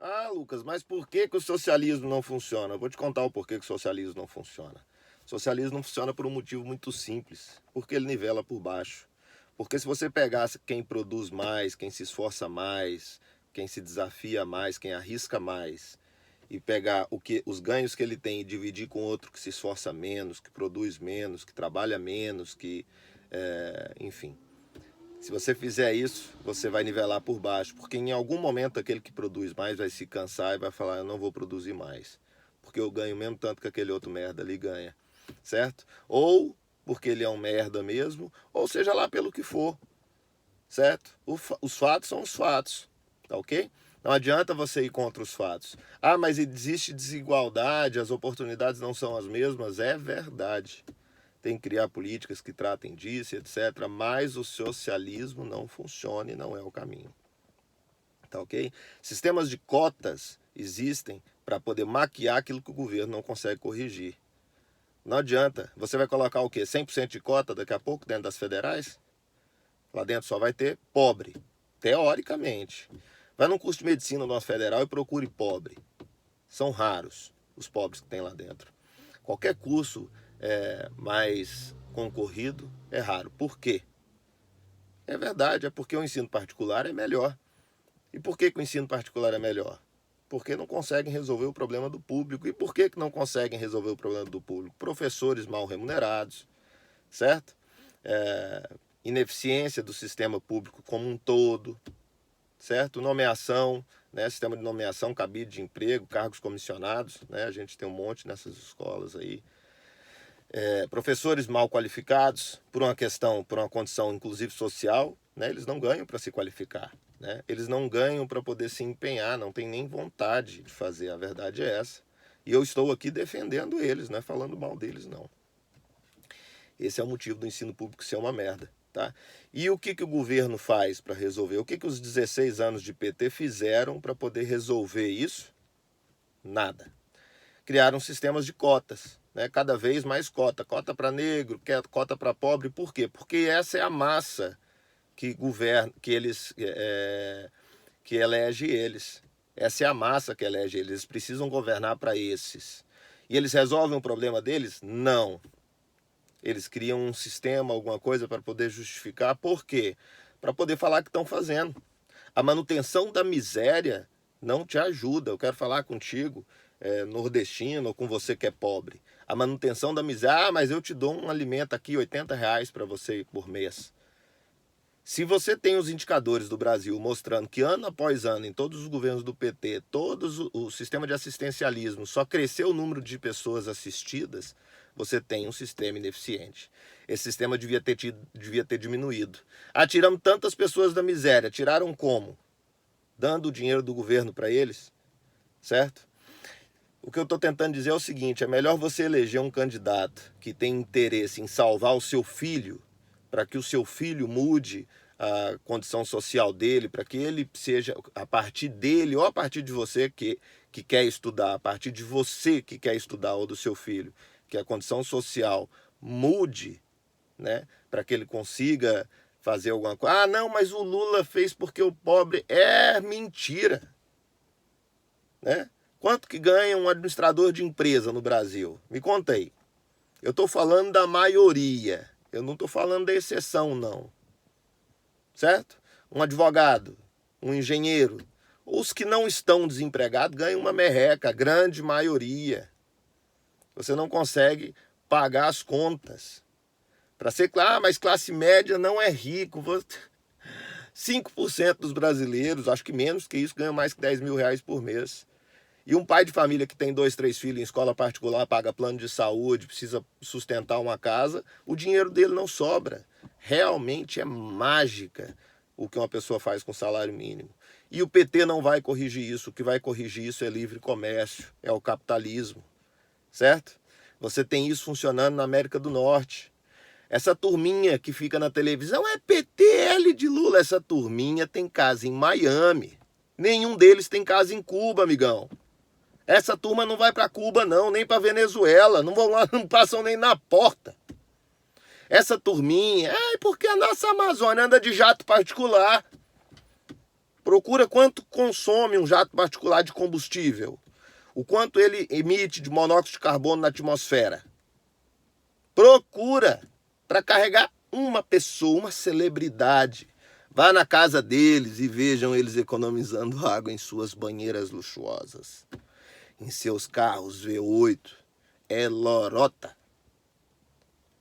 Ah, Lucas, mas por que que o socialismo não funciona? Eu vou te contar o porquê que o socialismo não funciona. O socialismo não funciona por um motivo muito simples, porque ele nivela por baixo. Porque se você pegasse quem produz mais, quem se esforça mais, quem se desafia mais, quem arrisca mais, e pegar os ganhos que ele tem e dividir com outro que se esforça menos, que produz menos, que trabalha menos, enfim. Se você fizer isso, você vai nivelar por baixo, porque em algum momento aquele que produz mais vai se cansar e vai falar, eu não vou produzir mais, porque eu ganho mesmo tanto que aquele outro merda ali ganha, certo? Ou porque ele é um merda mesmo, ou seja lá pelo que for, certo? Os fatos são os fatos, tá ok? Não adianta você ir contra os fatos. Ah, mas existe desigualdade, as oportunidades não são as mesmas. É verdade. Tem que criar políticas que tratem disso, etc. Mas o socialismo não funciona e não é o caminho. Tá ok? Sistemas de cotas existem para poder maquiar aquilo que o governo não consegue corrigir. Não adianta. Você vai colocar o quê? 100% de cota daqui a pouco dentro das federais? Lá dentro só vai ter pobre, teoricamente. Vai num curso de medicina no federal e procure pobre. São raros os pobres que tem lá dentro. Qualquer curso mais concorrido é raro. Por quê? É verdade, é porque o ensino particular é melhor. E por que o ensino particular é melhor? Porque não conseguem resolver o problema do público. E por que não conseguem resolver o problema do público? Professores mal remunerados, certo? Ineficiência do sistema público como um todo, certo? Nomeação, né? Sistema de nomeação, cabide de emprego, cargos comissionados, né? A gente tem um monte nessas escolas aí. Professores mal qualificados por uma condição inclusive social, né? Eles não ganham para se qualificar, né? Eles não ganham para poder se empenhar, não tem nem vontade de fazer, a verdade é essa. E eu estou aqui defendendo eles, não é falando mal deles, não. Esse é o motivo do ensino público ser uma merda, tá? E o que o governo faz para resolver? O que os 16 anos de PT fizeram para poder resolver isso? Nada. Criaram sistemas de cotas, né? Cada vez mais cota para negro, cota para pobre. Por quê? Porque essa é a massa que governa, que elege eles. Essa é a massa que elege eles. Eles precisam governar para esses. E eles resolvem o problema deles? Não. Eles criam um sistema, alguma coisa para poder justificar. Por quê? Para poder falar que estão fazendo. A manutenção da miséria não te ajuda. Eu quero falar contigo, nordestino, ou com você que é pobre. A manutenção da miséria, mas eu te dou um alimento aqui, R$ 80 para você por mês. Se você tem os indicadores do Brasil mostrando que ano após ano, em todos os governos do PT, todo o sistema de assistencialismo só cresceu o número de pessoas assistidas, você tem um sistema ineficiente. Esse sistema devia ter diminuído. Tiramos tantas pessoas da miséria. Tiraram como? Dando o dinheiro do governo para eles, certo? O que eu estou tentando dizer é o seguinte, é melhor você eleger um candidato que tem interesse em salvar o seu filho, para que o seu filho mude a condição social dele, para que ele seja, a partir dele ou a partir de você que quer estudar, a partir de você que quer estudar ou do seu filho, que a condição social mude, né, para que ele consiga fazer alguma coisa. Ah, não, mas o Lula fez porque o pobre... É mentira, né? Quanto que ganha um administrador de empresa no Brasil? Me conta aí. Eu estou falando da maioria. Eu não estou falando da exceção, não. Certo? Um advogado, um engenheiro. Os que não estão desempregados ganham uma merreca, a grande maioria. Você não consegue pagar as contas. Para ser claro, mas classe média não é rico. 5% dos brasileiros, acho que menos que isso, ganham mais que R$ 10.000 por mês. E um pai de família que tem 2, 3 filhos em escola particular, paga plano de saúde, precisa sustentar uma casa, o dinheiro dele não sobra. Realmente é mágica o que uma pessoa faz com salário mínimo. E o PT não vai corrigir isso. O que vai corrigir isso é livre comércio, é o capitalismo. Certo? Você tem isso funcionando na América do Norte. Essa turminha que fica na televisão é PTL de Lula. Essa turminha tem casa em Miami. Nenhum deles tem casa em Cuba, amigão. Essa turma não vai para Cuba, não, nem para Venezuela. Não vão lá, não passam nem na porta. Essa turminha, porque a nossa Amazônia anda de jato particular. Procura quanto consome um jato particular de combustível. O quanto ele emite de monóxido de carbono na atmosfera. Procura para carregar uma pessoa, uma celebridade. Vá na casa deles e vejam eles economizando água em suas banheiras luxuosas. Em seus carros V8. É lorota.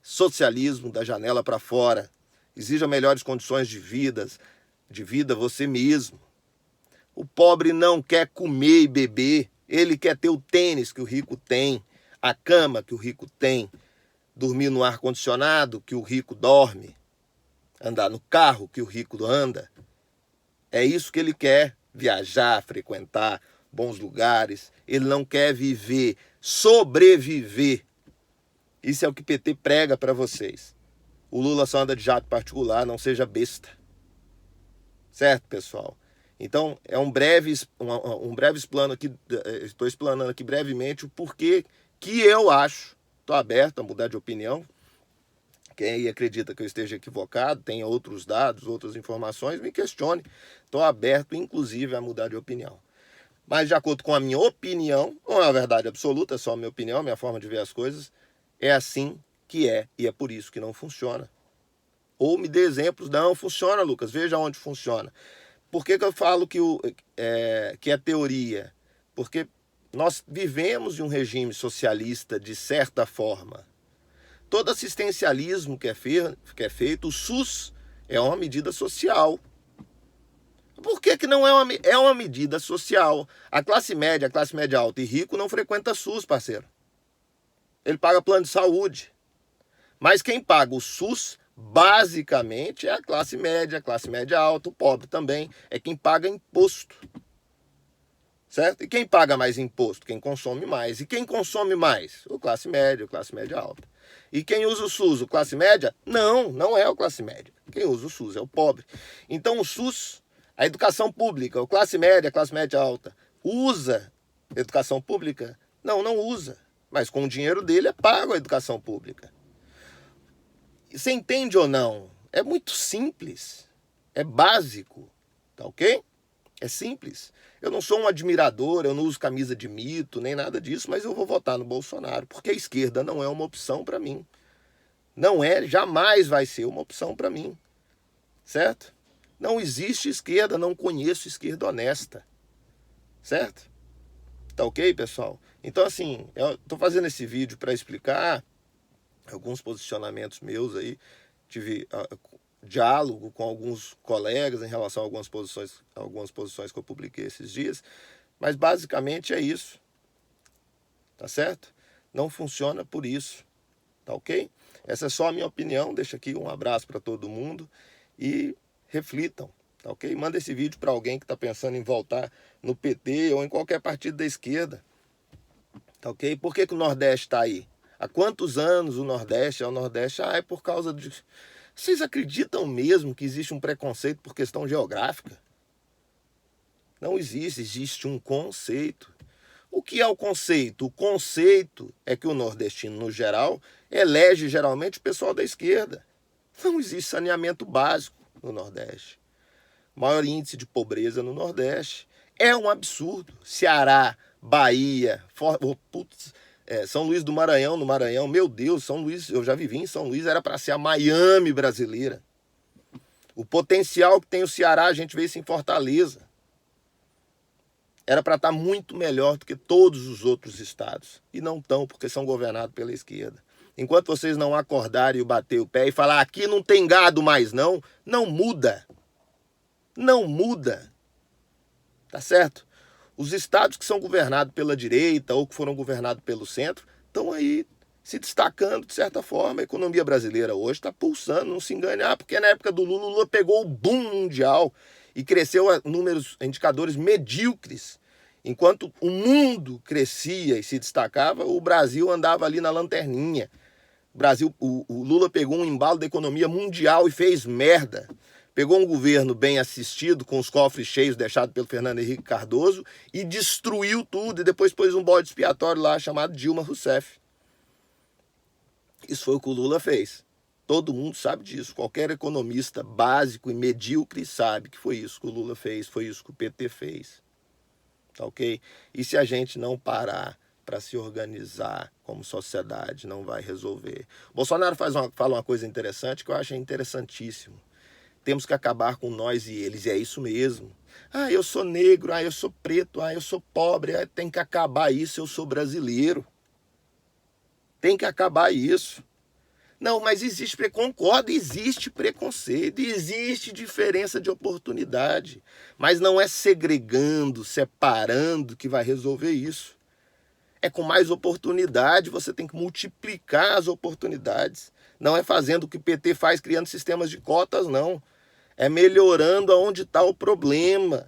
Socialismo da janela para fora. Exija melhores condições de vida você mesmo. O pobre não quer comer e beber. Ele quer ter o tênis que o rico tem, a cama que o rico tem, dormir no ar-condicionado que o rico dorme, andar no carro que o rico anda. É isso que ele quer, viajar, frequentar bons lugares. Ele não quer viver, sobreviver. Isso é o que o PT prega para vocês. O Lula só anda de jato particular, não seja besta. Certo, pessoal? Então, é um breve plano aqui, estou explanando aqui brevemente o porquê que eu acho, estou aberto a mudar de opinião. Quem aí acredita que eu esteja equivocado, tenha outros dados, outras informações, me questione. Estou aberto, inclusive, a mudar de opinião. Mas, de acordo com a minha opinião, não é uma verdade absoluta, é só a minha opinião, minha forma de ver as coisas, é assim que é, e é por isso que não funciona. Ou me dê exemplos, não funciona, Lucas, veja onde funciona. Por que eu falo que é teoria? Porque nós vivemos em um regime socialista de certa forma. Todo assistencialismo que é feito, o SUS é uma medida social. Por que não é uma medida social? A classe média alta e rico não frequenta SUS, parceiro. Ele paga plano de saúde. Mas quem paga o SUS, basicamente, é a classe média alta, o pobre também, é quem paga imposto. Certo? E quem paga mais imposto? Quem consome mais. E quem consome mais? O classe média alta. E quem usa o SUS? O classe média? Não é o classe média. Quem usa o SUS é o pobre. Então o SUS, a educação pública, o classe média alta, usa educação pública? Não usa. Mas com o dinheiro dele é pago a educação pública. Você entende ou não? É muito simples. É básico. Tá ok? É simples. Eu não sou um admirador, eu não uso camisa de mito, nem nada disso, mas eu vou votar no Bolsonaro, porque a esquerda não é uma opção para mim. Não é, jamais vai ser uma opção para mim. Certo? Não existe esquerda, não conheço esquerda honesta. Certo? Tá ok, pessoal? Então, assim, eu tô fazendo esse vídeo para explicar alguns posicionamentos meus aí. Tive diálogo com alguns colegas em relação a algumas posições que eu publiquei esses dias, mas basicamente é isso, tá certo? Não funciona por isso, tá ok? Essa é só a minha opinião, deixo aqui um abraço para todo mundo e reflitam, tá ok? Manda esse vídeo para alguém que está pensando em voltar no PT ou em qualquer partido da esquerda, tá ok? Por que o Nordeste está aí? Há quantos anos o Nordeste é o Nordeste? É por causa de... Vocês acreditam mesmo que existe um preconceito por questão geográfica? Não existe, existe um conceito. O que é o conceito? O conceito é que o nordestino, no geral, elege geralmente o pessoal da esquerda. Não existe saneamento básico no Nordeste. Maior índice de pobreza no Nordeste. É um absurdo. Ceará, Bahia, São Luís do Maranhão, no Maranhão, meu Deus, São Luís, eu já vivi em São Luís, era para ser a Miami brasileira. O potencial que tem o Ceará, a gente vê isso em Fortaleza. Era para estar muito melhor do que todos os outros estados. E não estão, porque são governados pela esquerda. Enquanto vocês não acordarem e bater o pé e falar, aqui não tem gado mais não muda. Não muda. Tá certo? Os estados que são governados pela direita ou que foram governados pelo centro estão aí se destacando de certa forma. A economia brasileira hoje está pulsando, não se engane. Porque na época do Lula pegou o boom mundial e cresceu a indicadores medíocres. Enquanto o mundo crescia e se destacava, o Brasil andava ali na lanterninha. O Lula pegou um embalo da economia mundial e fez merda. Pegou um governo bem assistido, com os cofres cheios deixados pelo Fernando Henrique Cardoso, e destruiu tudo, e depois pôs um bode expiatório lá chamado Dilma Rousseff. Isso foi o que o Lula fez. Todo mundo sabe disso. Qualquer economista básico e medíocre sabe que foi isso que o Lula fez, foi isso que o PT fez. Tá ok? E se a gente não parar para se organizar como sociedade, não vai resolver. Bolsonaro fala uma coisa interessante que eu acho interessantíssimo. Temos que acabar com nós e eles, e é isso mesmo. Ah, eu sou negro, ah, eu sou preto, ah, eu sou pobre, ah, tem que acabar isso, eu sou brasileiro. Tem que acabar isso. Não, mas concordo, existe preconceito, existe diferença de oportunidade. Mas não é segregando, separando que vai resolver isso. É com mais oportunidade, você tem que multiplicar as oportunidades. Não é fazendo o que o PT faz, criando sistemas de cotas, não. É melhorando aonde está o problema.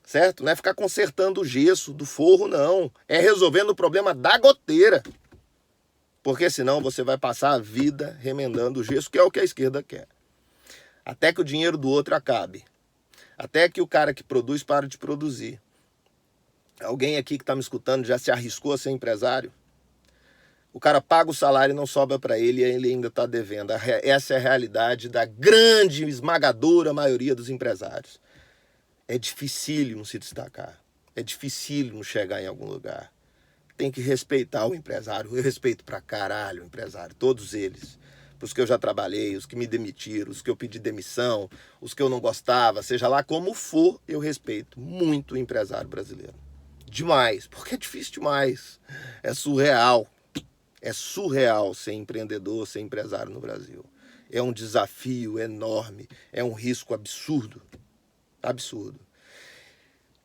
Certo? Não é ficar consertando o gesso do forro, não. É resolvendo o problema da goteira. Porque senão você vai passar a vida remendando o gesso, que é o que a esquerda quer. Até que o dinheiro do outro acabe. Até que o cara que produz pare de produzir. Alguém aqui que está me escutando já se arriscou a ser empresário? O cara paga o salário e não sobra para ele e ele ainda está devendo. Essa é a realidade da grande, esmagadora maioria dos empresários. É dificílimo se destacar. É dificílimo chegar em algum lugar. Tem que respeitar o empresário. Eu respeito pra caralho o empresário, todos eles. Os que eu já trabalhei, os que me demitiram, os que eu pedi demissão, os que eu não gostava, seja lá como for, eu respeito muito o empresário brasileiro. Demais, porque é difícil demais. É surreal. É surreal ser empreendedor, ser empresário no Brasil. É um desafio enorme, é um risco absurdo. Absurdo.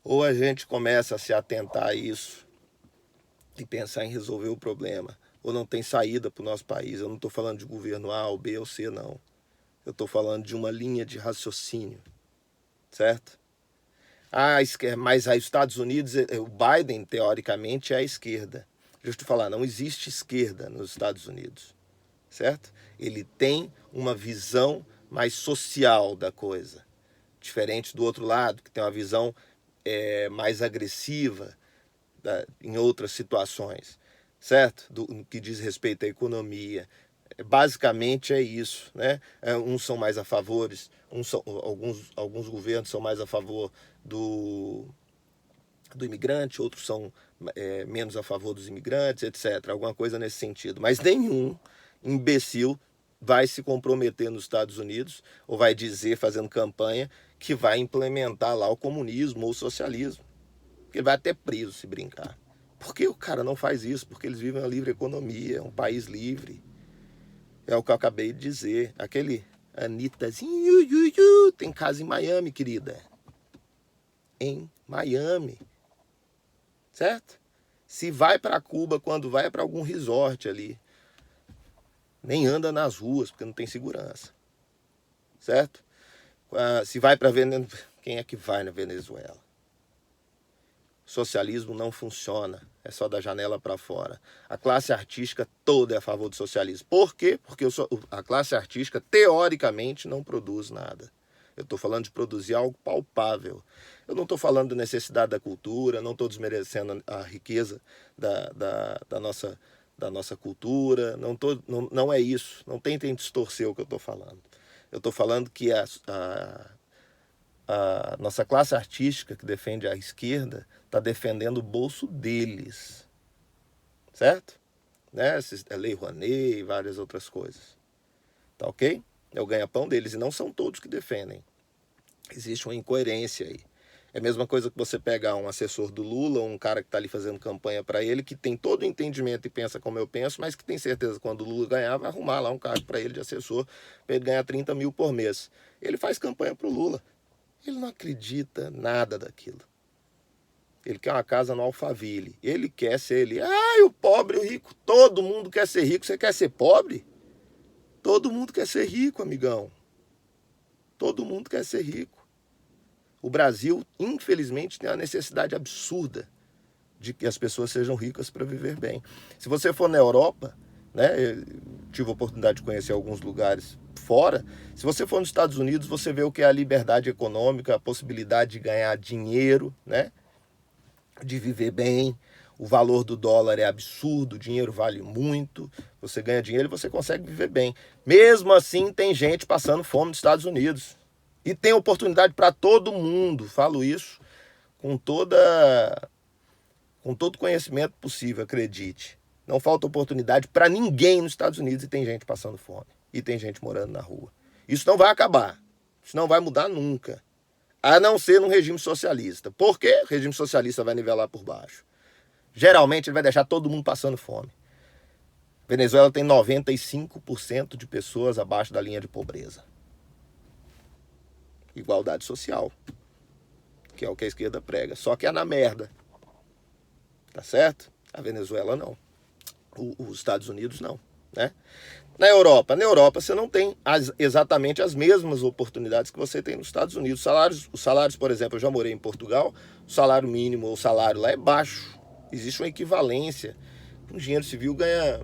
Ou a gente começa a se atentar a isso e pensar em resolver o problema, ou não tem saída para o nosso país. Eu não estou falando de governo A, ou B, ou C, não. Eu estou falando de uma linha de raciocínio, certo? Mas aí os Estados Unidos, o Biden, teoricamente, é a esquerda. Deixa eu te falar, não existe esquerda nos Estados Unidos, certo? Ele tem uma visão mais social da coisa, diferente do outro lado, que tem uma visão mais agressiva, em outras situações, certo? No que diz respeito à economia. Basicamente é isso, né? Uns são mais a favor, alguns governos são mais a favor do imigrante, outros são menos a favor dos imigrantes, etc. Alguma coisa nesse sentido. Mas nenhum imbecil vai se comprometer nos Estados Unidos ou vai dizer, fazendo campanha, que vai implementar lá o comunismo ou o socialismo. Ele vai até preso se brincar. Por que o cara não faz isso? Porque eles vivem uma livre economia, um país livre. É o que eu acabei de dizer. Aquele Anittazinho, tem casa em Miami, querida. Em Miami. Certo? Se vai para Cuba, quando vai para algum resort ali, nem anda nas ruas, porque não tem segurança. Certo? Se vai para Venezuela, quem é que vai na Venezuela? Socialismo não funciona, é só da janela para fora. A classe artística toda é a favor do socialismo. Por quê? Porque a classe artística, teoricamente, não produz nada. Eu estou falando de produzir algo palpável. Eu não estou falando da necessidade da cultura, não estou desmerecendo a riqueza da nossa cultura, não é isso. Não tentem distorcer o que eu estou falando. Eu estou falando que a nossa classe artística, que defende a esquerda, está defendendo o bolso deles, certo? Né? A Lei Rouanet e várias outras coisas, tá ok? É o ganha-pão deles, e não são todos que defendem. Existe uma incoerência aí. É a mesma coisa que você pegar um assessor do Lula, um cara que está ali fazendo campanha para ele, que tem todo o entendimento e pensa como eu penso, mas que tem certeza que quando o Lula ganhar, vai arrumar lá um cargo para ele de assessor, para ele ganhar 30 mil por mês. Ele faz campanha para o Lula. Ele não acredita nada daquilo. Ele quer uma casa no Alphaville. Ele quer ser ele. O pobre, o rico. Todo mundo quer ser rico. Você quer ser pobre? Todo mundo quer ser rico, amigão. Todo mundo quer ser rico. O Brasil, infelizmente, tem uma necessidade absurda de que as pessoas sejam ricas para viver bem. Se você for na Europa, né, eu tive a oportunidade de conhecer alguns lugares fora. Se você for nos Estados Unidos, você vê o que é a liberdade econômica, a possibilidade de ganhar dinheiro, né, de viver bem, o valor do dólar é absurdo, o dinheiro vale muito, você ganha dinheiro e você consegue viver bem. Mesmo assim, tem gente passando fome nos Estados Unidos. E tem oportunidade para todo mundo, falo isso com todo conhecimento possível, acredite. Não falta oportunidade para ninguém nos Estados Unidos e tem gente passando fome. E tem gente morando na rua. Isso não vai acabar. Isso não vai mudar nunca. A não ser num regime socialista. Por quê? O regime socialista vai nivelar por baixo. Geralmente ele vai deixar todo mundo passando fome. Venezuela tem 95% de pessoas abaixo da linha de pobreza. Igualdade social. Que é o que a esquerda prega. Só que é na merda. Tá certo? A Venezuela não. Os Estados Unidos não, né? Na Europa você não tem exatamente as mesmas oportunidades que você tem nos Estados Unidos. Os salários, por exemplo, eu já morei em Portugal, o salário mínimo ou o salário lá é baixo. Existe uma equivalência. Um engenheiro civil ganha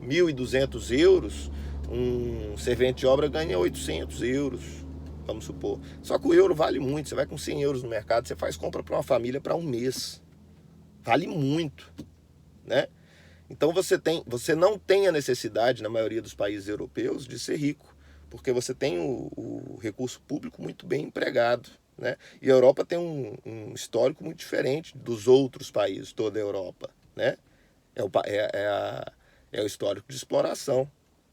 1.200 euros, um servente de obra ganha 800 euros, vamos supor. Só que o euro vale muito, você vai com 100 euros no mercado, você faz compra para uma família para um mês. Vale muito, né? Então você não tem a necessidade, na maioria dos países europeus, de ser rico, porque você tem o recurso público muito bem empregado, né? E a Europa tem um histórico muito diferente dos outros países, toda a Europa, né? É o histórico de exploração,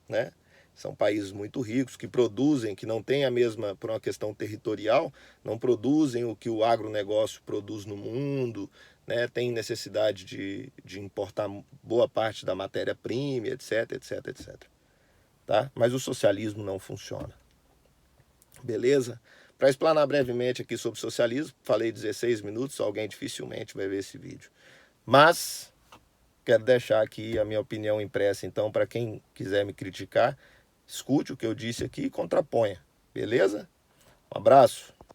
né? São países muito ricos, que produzem, que não têm a mesma, por uma questão territorial, não produzem o que o agronegócio produz no mundo, né? Tem necessidade de importar boa parte da matéria-prima, etc, etc, etc. Tá? Mas o socialismo não funciona. Beleza? Para explanar brevemente aqui sobre socialismo, falei 16 minutos, alguém dificilmente vai ver esse vídeo. Mas quero deixar aqui a minha opinião impressa, então, para quem quiser me criticar, escute o que eu disse aqui e contraponha. Beleza? Um abraço.